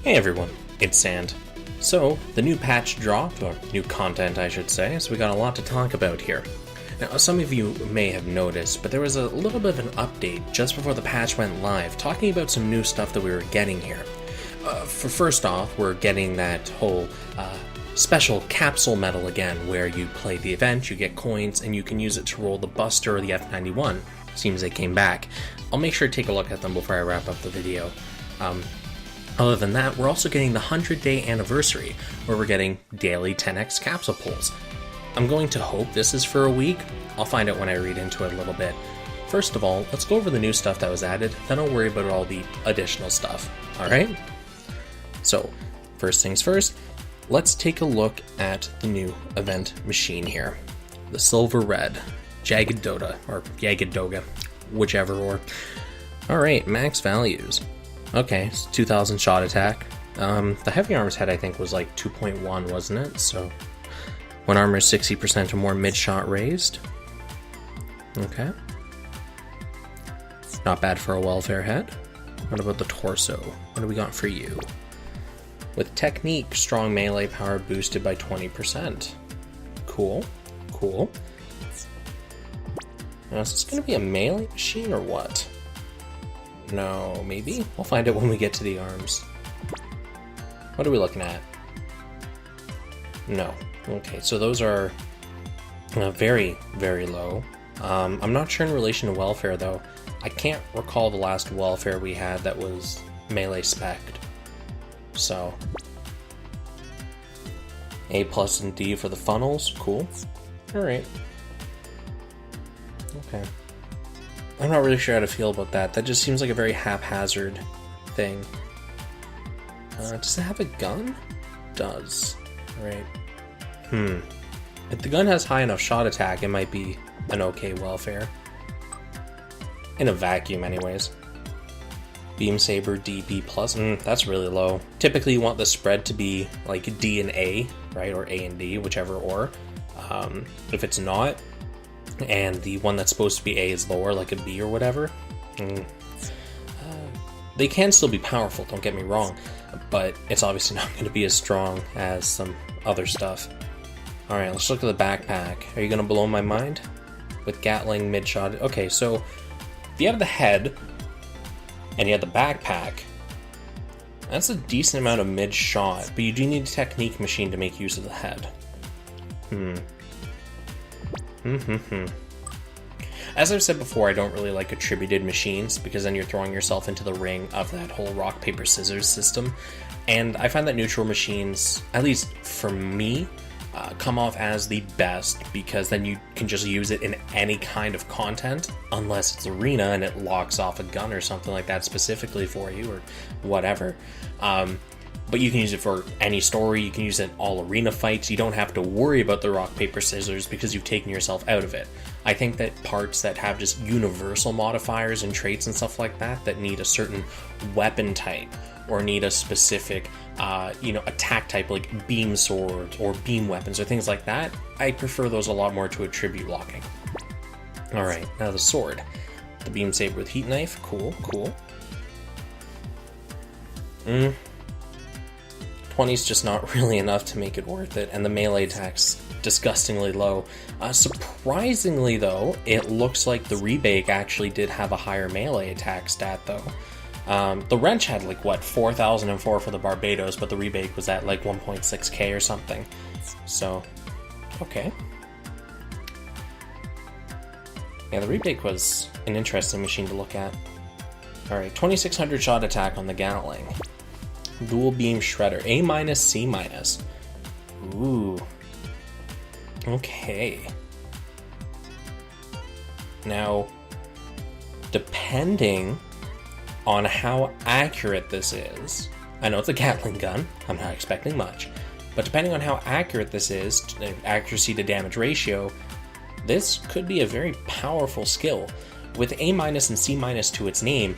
Hey everyone, it's Xant. So, the new patch dropped, or new content I should say, so we got a lot to talk about here. Now, some of you may have noticed, but there was a little bit of an update just before the patch went live, talking about some new stuff that we were getting here. First off, we're getting that whole special capsule medal again, where you play the event, you get coins, and you can use it to roll the Buster or the F91. Seems they came back. I'll make sure to take a look at them before I wrap up the video. Other than that, we're also getting the 100-day anniversary, where we're getting daily 10x capsule pulls. I'm going to hope this is for a week. I'll find out when I read into it a little bit. First of all, let's go over the new stuff that was added, then I'll worry about all the additional stuff, alright? So, first things first, let's take a look at the new event machine here. The Silver Red, Jagd Doga, or Jagd Doga, whichever or. Alright, max values. Okay, so 2000 shot attack. The heavy armor's head I think was like 2.1, wasn't it? So, when armor is 60% or more mid-shot raised. Okay. Not bad for a welfare head. What about the torso? What do we got for you? With technique, strong melee power boosted by 20%. Cool, cool. Now, is this going to be a melee machine or what? No, maybe? We'll find out when we get to the arms. What are we looking at? No. Okay, so those are very, very low. I'm not sure in relation to welfare, though. I can't recall the last welfare we had that was melee spec'd. So, A+ and D for the funnels. Cool. Alright. Okay. I'm not really sure how to feel about that. That just seems like a very haphazard thing. Does it have a gun? Does. Right. If the gun has high enough shot attack, it might be an okay welfare. In a vacuum, anyways. Beam Saber D, B+. That's really low. Typically, you want the spread to be like D and A, right? Or A and D, whichever or. If it's not, and the one that's supposed to be A is lower, like a B or whatever, they can still be powerful, don't get me wrong, but it's obviously not going to be as strong as some other stuff. Alright, let's look at the backpack. Are you going to blow my mind? With Gatling mid-shot. Okay, so if you have the head, and you have the backpack, that's a decent amount of mid-shot, but you do need a technique machine to make use of the head. As I've said before, I don't really like attributed machines, because then you're throwing yourself into the ring of that whole rock, paper, scissors system, and I find that neutral machines, at least for me, come off as the best, because then you can just use it in any kind of content, unless it's arena and it locks off a gun or something like that specifically for you, or whatever. But you can use it for any story, you can use it in all arena fights, you don't have to worry about the rock, paper, scissors because you've taken yourself out of it. I think that parts that have just universal modifiers and traits and stuff like that, that need a certain weapon type, or need a specific, attack type, like beam swords or beam weapons or things like that, I prefer those a lot more to attribute locking. Alright, now the sword. The beam saber with heat knife, cool, cool. 20's just not really enough to make it worth it, and the melee attack's disgustingly low. Surprisingly though, it looks like the rebake actually did have a higher melee attack stat though. The wrench had like, what, 4,004 for the Barbados, but the rebake was at like 1.6k or something. So, okay. Yeah, the rebake was an interesting machine to look at. Alright, 2600 shot attack on the Gatling. Dual beam shredder, A-, C-. Ooh. Okay. Now, depending on how accurate this is, I know it's a Gatling gun, I'm not expecting much, but depending on how accurate this is, accuracy to damage ratio, this could be a very powerful skill. With A- and C- to its name,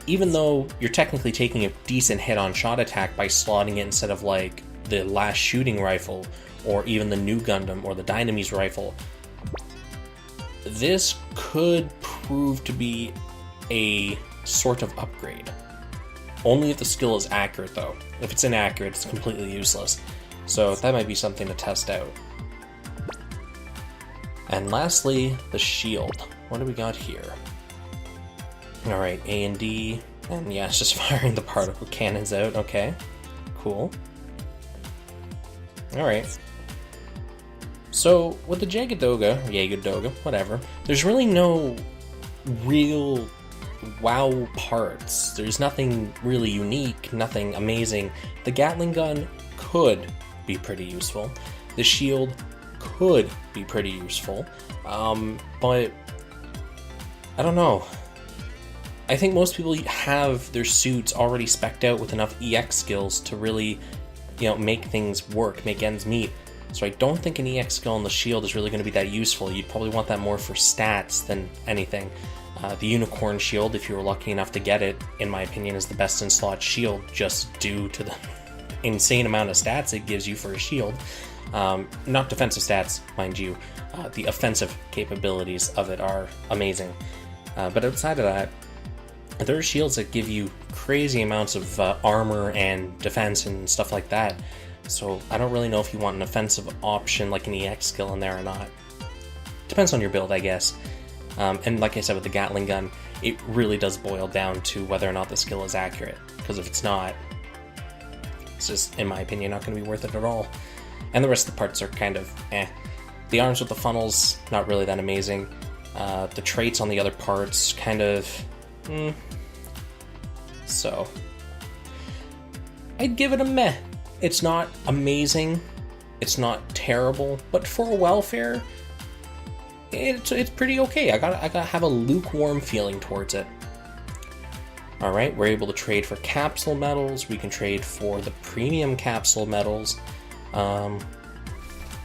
even though you're technically taking a decent hit on shot attack by slotting it instead of like the last shooting rifle, or even the new Gundam or the Dynamese rifle, this could prove to be a sort of upgrade. Only if the skill is accurate, though. If it's inaccurate, it's completely useless. So that might be something to test out. And lastly, the shield. What do we got here? Alright, A and D. And yeah, it's just firing the particle cannons out. Okay, cool. Alright. So, with the Jagd Doga, whatever, there's really no real wow parts. There's nothing really unique, nothing amazing. The Gatling gun could be pretty useful. The shield could be pretty useful. But I don't know. I think most people have their suits already spec'd out with enough EX skills to really, make things work, make ends meet. So I don't think an EX skill on the shield is really going to be that useful. You'd probably want that more for stats than anything. The Unicorn shield, if you were lucky enough to get it, in my opinion, is the best in slot shield, just due to the insane amount of stats it gives you for a shield. Not defensive stats, mind you. The offensive capabilities of it are amazing. But outside of that, there are shields that give you crazy amounts of armor and defense and stuff like that. So I don't really know if you want an offensive option like an EX skill in there or not. Depends on your build, I guess. And like I said with the Gatling gun, it really does boil down to whether or not the skill is accurate. Because if it's not, it's just, in my opinion, not going to be worth it at all. And the rest of the parts are kind of eh. The arms with the funnels, not really that amazing. The traits on the other parts, kind of So, I'd give it a meh. It's not amazing, it's not terrible, but for a welfare, it's pretty okay. I gotta have a lukewarm feeling towards it. Alright, we're able to trade for capsule medals, we can trade for the premium capsule medals.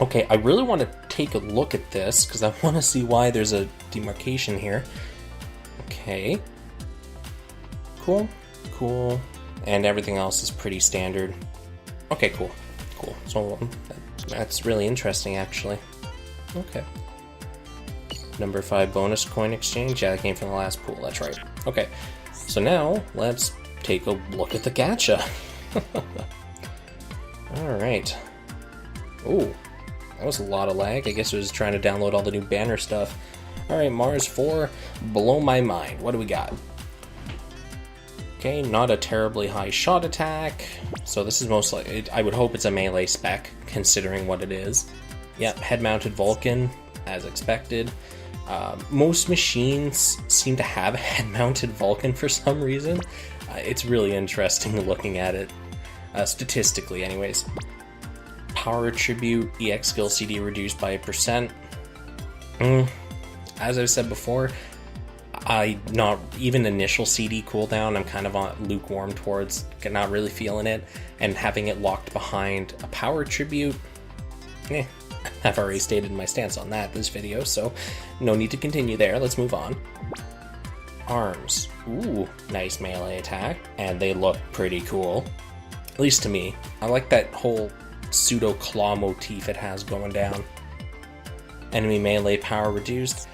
Okay, I really want to take a look at this, because I want to see why there's a demarcation here. Okay. Cool. And everything else is pretty standard. Okay, cool. So, that's really interesting, actually. Okay. Number 5 bonus coin exchange. Yeah, that came from the last pool, that's right. Okay, so now, let's take a look at the gacha. Alright. Ooh, that was a lot of lag. I guess it was trying to download all the new banner stuff. Alright, Marsfour, blow my mind. What do we got? Okay, not a terribly high shot attack. So this is most likely, I would hope it's a melee spec, considering what it is. Yep, head-mounted Vulcan, as expected. Most machines seem to have a head-mounted Vulcan for some reason. It's really interesting looking at it, statistically anyways. Power attribute, EX skill CD reduced by 1%. As I've said before, not even initial CD cooldown, I'm kind of on lukewarm towards, not really feeling it, and having it locked behind a power attribute, I've already stated my stance on that this video, so no need to continue there. Let's move on. Arms. Ooh, nice melee attack, and they look pretty cool, at least to me. I like that whole pseudo claw motif it has going down. Enemy melee power reduced.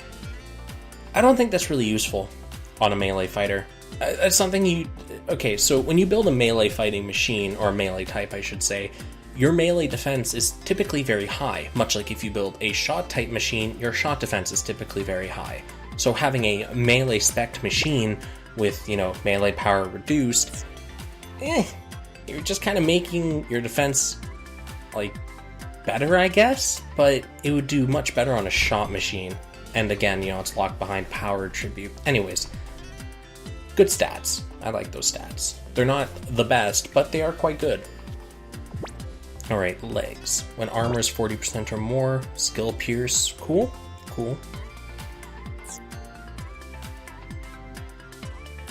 I don't think that's really useful on a melee fighter. That's something okay, so when you build a melee fighting machine, or a melee type I should say, your melee defense is typically very high. Much like if you build a shot type machine, your shot defense is typically very high. So having a melee spec machine with, melee power reduced, you're just kind of making your defense, better, I guess? But it would do much better on a shot machine. And again, it's locked behind power attribute. Anyways, good stats. I like those stats. They're not the best, but they are quite good. Alright, legs. When armor is 40% or more, skill pierce. Cool.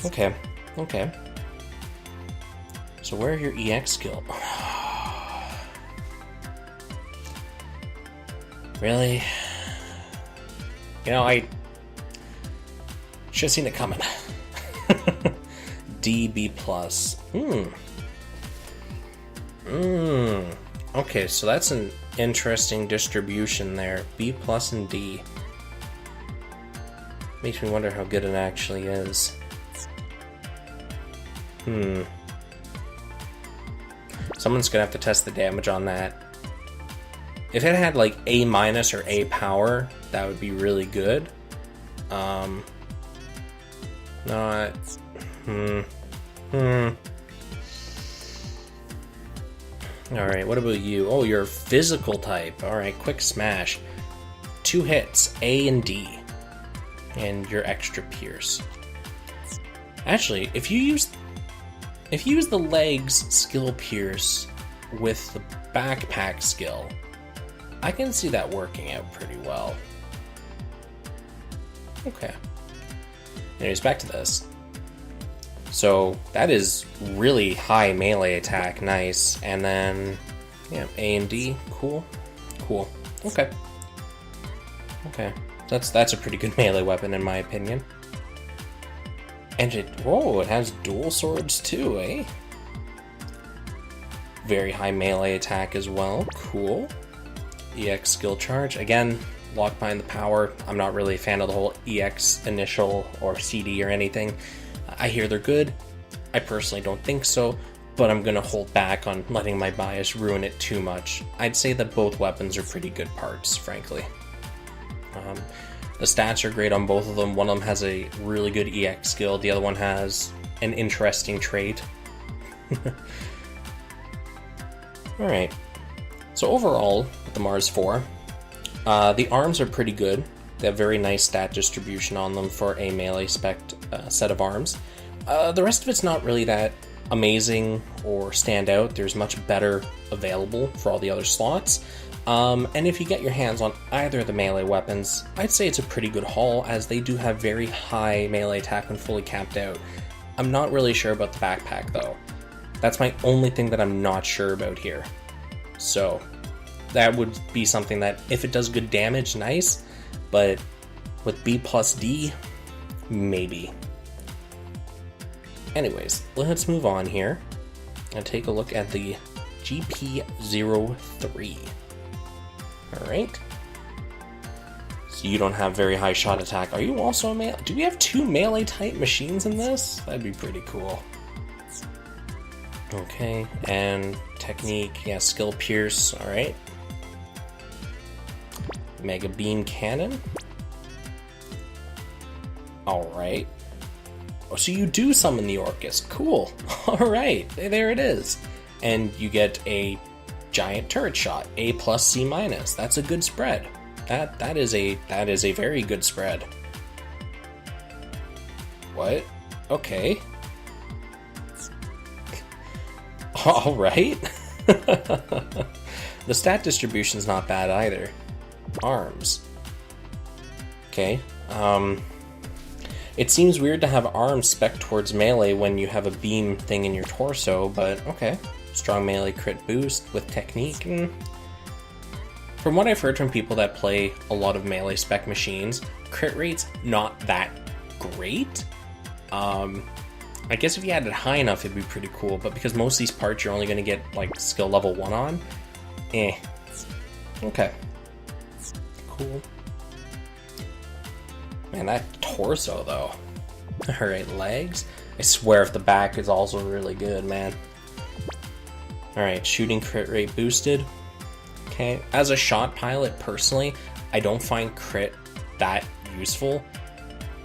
Okay. So where are your EX skill? Really? I should have seen it coming. D, B+. Okay, so that's an interesting distribution there. B+ and D. Makes me wonder how good it actually is. Someone's gonna have to test the damage on that. If it had like A- or A power, that would be really good. Not. Alright, what about you? Oh, you're a physical type. Alright, quick smash. 2 hits, A and D. And your extra pierce. Actually, if you use the legs skill pierce with the backpack skill, I can see that working out pretty well. Okay. Anyways, back to this. So that is really high melee attack, nice. And then, yeah, A and D, cool. Okay. That's a pretty good melee weapon in my opinion. And it has dual swords too, eh? Very high melee attack as well, cool. EX skill charge, again, locked behind the power. I'm not really a fan of the whole EX initial or CD or anything. I hear they're good. I personally don't think so, but I'm gonna hold back on letting my bias ruin it too much. I'd say that both weapons are pretty good parts, frankly. The stats are great on both of them. One of them has a really good EX skill, the other one has an interesting trait. Alright, so overall, with the Marsfour, the arms are pretty good. They have very nice stat distribution on them for a melee spec set of arms. The rest of it's not really that amazing or stand out. There's much better available for all the other slots. And if you get your hands on either of the melee weapons, I'd say it's a pretty good haul, as they do have very high melee attack when fully capped out. I'm not really sure about the backpack though. That's my only thing that I'm not sure about here. So that would be something that, if it does good damage, nice, but with B plus D, maybe. Anyways, let's move on here and take a look at the GP03. Alright. So you don't have very high shot attack. Are you also a melee? Do we have 2 melee type machines in this? That'd be pretty cool. Okay, and technique, yeah, skill pierce, alright. Mega beam cannon. Alright. Oh, so you do summon the Orcus. Cool. Alright, there it is. And you get a giant turret shot, A plus C minus. That's a good spread. That is a very good spread. What? Okay. Alright. The stat distribution's not bad either. Arms. Okay. It seems weird to have arms spec towards melee when you have a beam thing in your torso, but okay. Strong melee crit boost with technique. From what I've heard from people that play a lot of melee spec machines, crit rate's not that great. I guess if you had it high enough, it'd be pretty cool, but because most of these parts you're only going to get like skill level 1 on, Okay. Cool. Man, that torso though. Alright, legs. I swear if the back is also really good, man. Alright, shooting crit rate boosted. Okay, as a shot pilot, personally, I don't find crit that useful.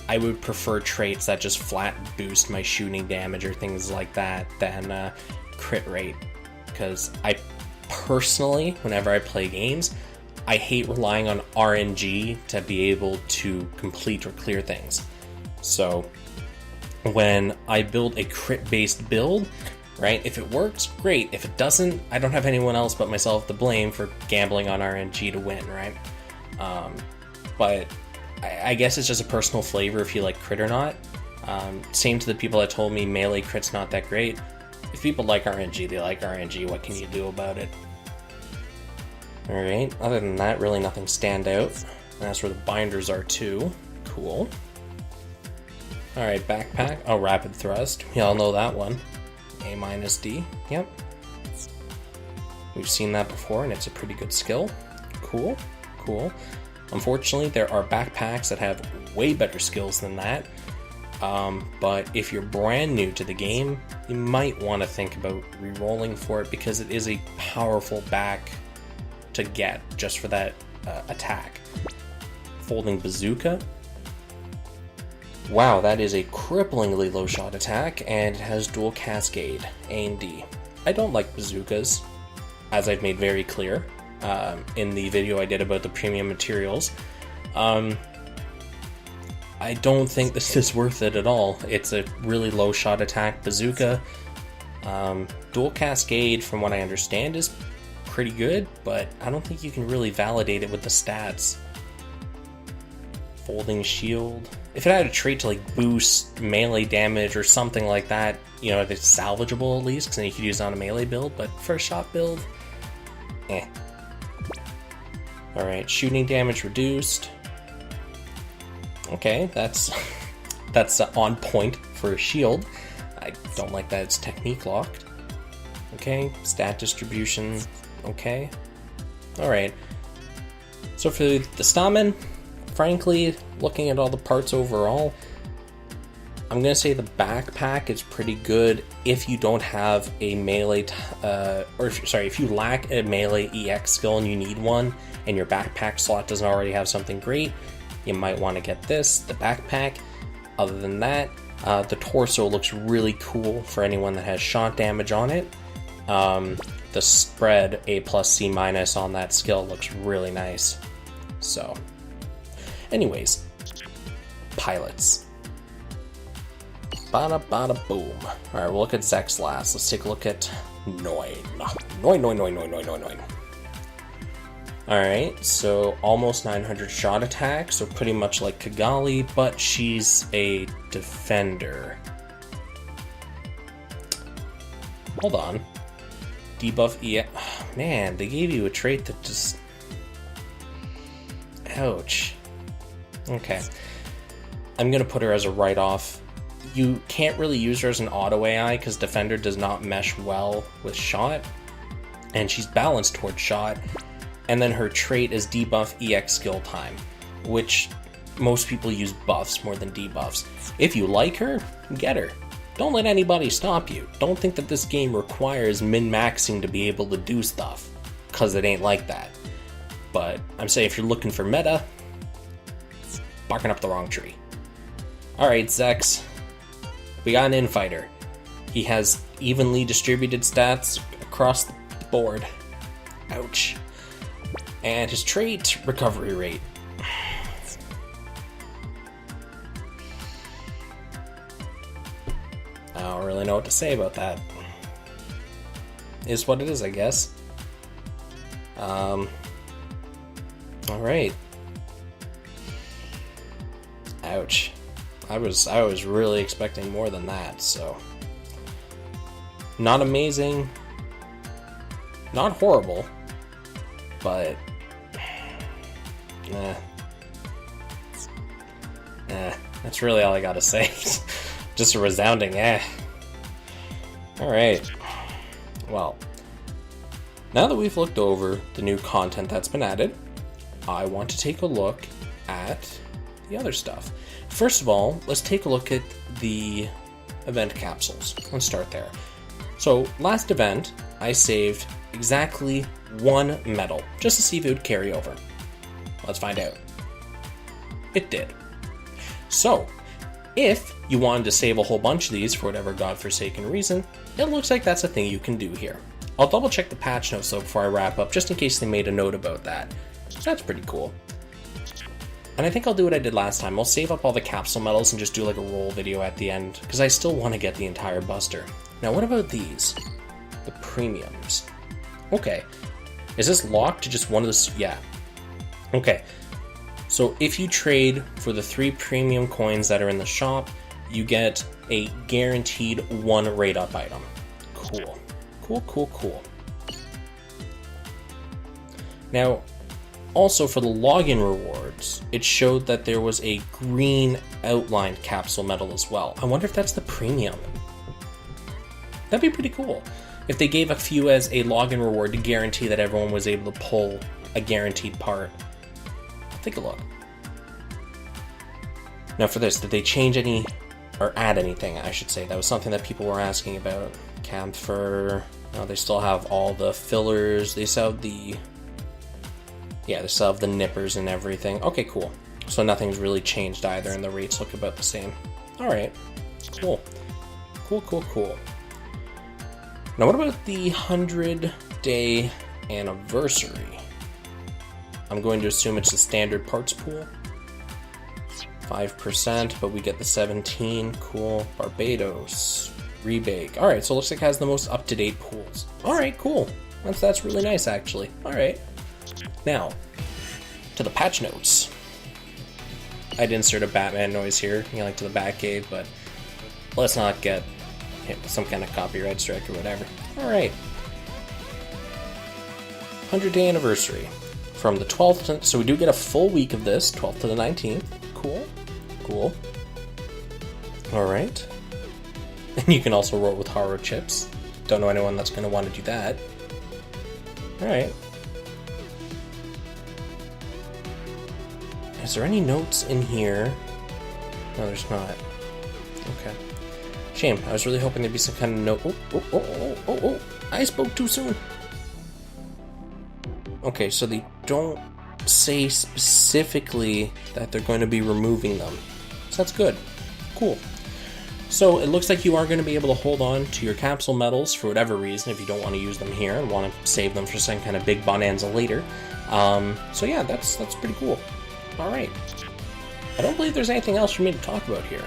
I would prefer traits that just flat boost my shooting damage or things like that than crit rate. Because I personally, whenever I play games, I hate relying on RNG to be able to complete or clear things. So when I build a crit-based build, right, if it works, great. If it doesn't, I don't have anyone else but myself to blame for gambling on RNG to win, right? But I guess it's just a personal flavor if you like crit or not. Same to the people that told me melee crit's not that great. If people like RNG, they like RNG. What can you do about it? Alright, other than that, really nothing stand out. And that's where the binders are too. Cool. Alright, backpack. Oh, rapid thrust. We all know that one. A minus D. Yep. We've seen that before, and it's a pretty good skill. Cool. Cool. Unfortunately, there are backpacks that have way better skills than that. But if you're brand new to the game, you might want to think about re-rolling for it because it is a powerful back to get just for that attack. Folding Bazooka. Wow, that is a cripplingly low shot attack, and it has dual cascade, A and D. I don't like bazookas, as I've made very clear in the video I did about the premium materials. I don't think this is worth it at all. It's a really low shot attack bazooka. Dual cascade, from what I understand, is pretty good, but I don't think you can really validate it with the stats. Folding shield. If it had a trait to like boost melee damage or something like that, you know, it's salvageable at least, because then you could use it on a melee build, but for a shot build, eh. Alright, shooting damage reduced. Okay, that's on point for a shield. I don't like that it's technique locked. Okay, stat distribution, okay. Alright. So for the Stamen, frankly, looking at all the parts overall, I'm going to say the backpack is pretty good if you don't have a melee, if you lack a melee EX skill and you need one, and your backpack slot doesn't already have something great, you might want to get this, the backpack. Other than that, the torso looks really cool for anyone that has shot damage on it. The spread A+, C- on that skill looks really nice. So, anyways, pilots. Bada bada boom. Alright, we'll look at Zechs last. Let's take a look at Noin. Noin. Alright, so almost 900 shot attack, so pretty much like Kigali, but she's a defender. Hold on. Debuff E. Man, they gave you a trait that just. Ouch. Okay. I'm gonna put her as a write-off. You can't really use her as an auto AI because Defender does not mesh well with shot, and she's balanced towards shot, and then her trait is debuff EX skill time, which most people use buffs more than debuffs. If you like her, get her. Don't let anybody stop you. Don't think that this game requires min-maxing to be able to do stuff, because it ain't like that. But I'm saying if you're looking for meta, barking up the wrong tree. Alright, Zechs. We got an infighter. He has evenly distributed stats across the board. Ouch. And his trait, recovery rate. I don't really know what to say about that. Is what it is, I guess. Alright. Ouch. I was really expecting more than that, so. Not amazing. Not horrible. But that's really all I gotta say. Just a resounding Alright. Well, now that we've looked over the new content that's been added, I want to take a look at the other stuff. First of all, let's take a look at the event capsules. Let's start there. So, last event, I saved exactly one medal, just to see if it would carry over. Let's find out. It did. So, if you wanted to save a whole bunch of these for whatever godforsaken reason, it looks like that's a thing you can do here. I'll double check the patch notes though before I wrap up, just in case they made a note about that. That's pretty cool. And I think I'll do what I did last time. I'll save up all the capsule medals and just do like a roll video at the end, because I still want to get the entire buster. Now what about these? The premiums. Okay. Is this locked to just one of the... Yeah. Okay. So if you trade for the 3 premium coins that are in the shop, you get a guaranteed 1 rate up item. Cool. Cool. Now, also for the login rewards, it showed that there was a green outlined capsule medal as well. I wonder if that's the premium. That'd be pretty cool. If they gave a few as a login reward to guarantee that everyone was able to pull a guaranteed part. Take a look. Now for this, did they change any or add anything, I should say. That was something that people were asking about. Camphor, they still have all the fillers. They still have the, they still have the nippers and everything. Okay, cool. So nothing's really changed either, and the rates look about the same. Alright, cool. Cool. Now what about the 100-day anniversary? I'm going to assume it's the standard parts pool. 5%, but we get the 17. Cool. Barbados. Rebake. Alright, so it looks like it has the most up-to-date pools. Alright, cool. That's really nice, actually. Alright. Now, to the patch notes. I'd insert a Batman noise here, like to the Batcave, but let's not get hit with some kind of copyright strike or whatever. Alright. 100-day anniversary. From the 12th to, so we do get a full week of this, 12th to the 19th. Cool. Alright. And you can also roll with horror chips. Don't know anyone that's going to want to do that. Alright. Is there any notes in here? No, there's not. Okay. Shame. I was really hoping there'd be some kind of note. Oh. I spoke too soon. Okay, so they don't say specifically that they're going to be removing them. So that's good. Cool. So it looks like you are going to be able to hold on to your capsule medals for whatever reason if you don't want to use them here and want to save them for some kind of big bonanza later. So yeah, that's pretty cool. Alright. I don't believe there's anything else for me to talk about here.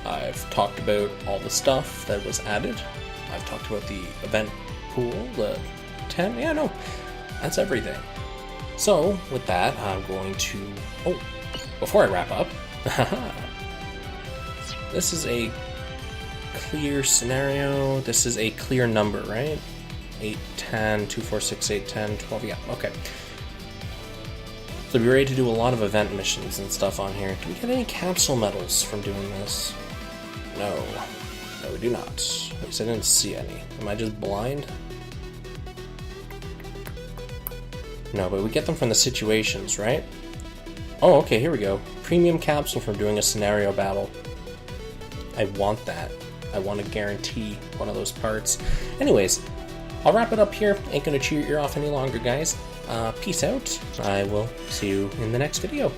I've talked about all the stuff that was added. I've talked about the event pool, the 10. Yeah, no. That's everything. So, with that, I'm going to... Oh, before I wrap up... This is a clear scenario. This is a clear number, right? 8, 10, 2, 4, 6, 8, 10, 12. Yeah, okay. So be ready to do a lot of event missions and stuff on here. Do we get any capsule medals from doing this? No. No, we do not. At least I didn't see any. Am I just blind? No, but we get them from the situations, right? Oh, okay, here we go. Premium capsule from doing a scenario battle. I want that. I want to guarantee one of those parts. Anyways, I'll wrap it up here. Ain't gonna chew your ear off any longer, guys. Peace out. I will see you in the next video.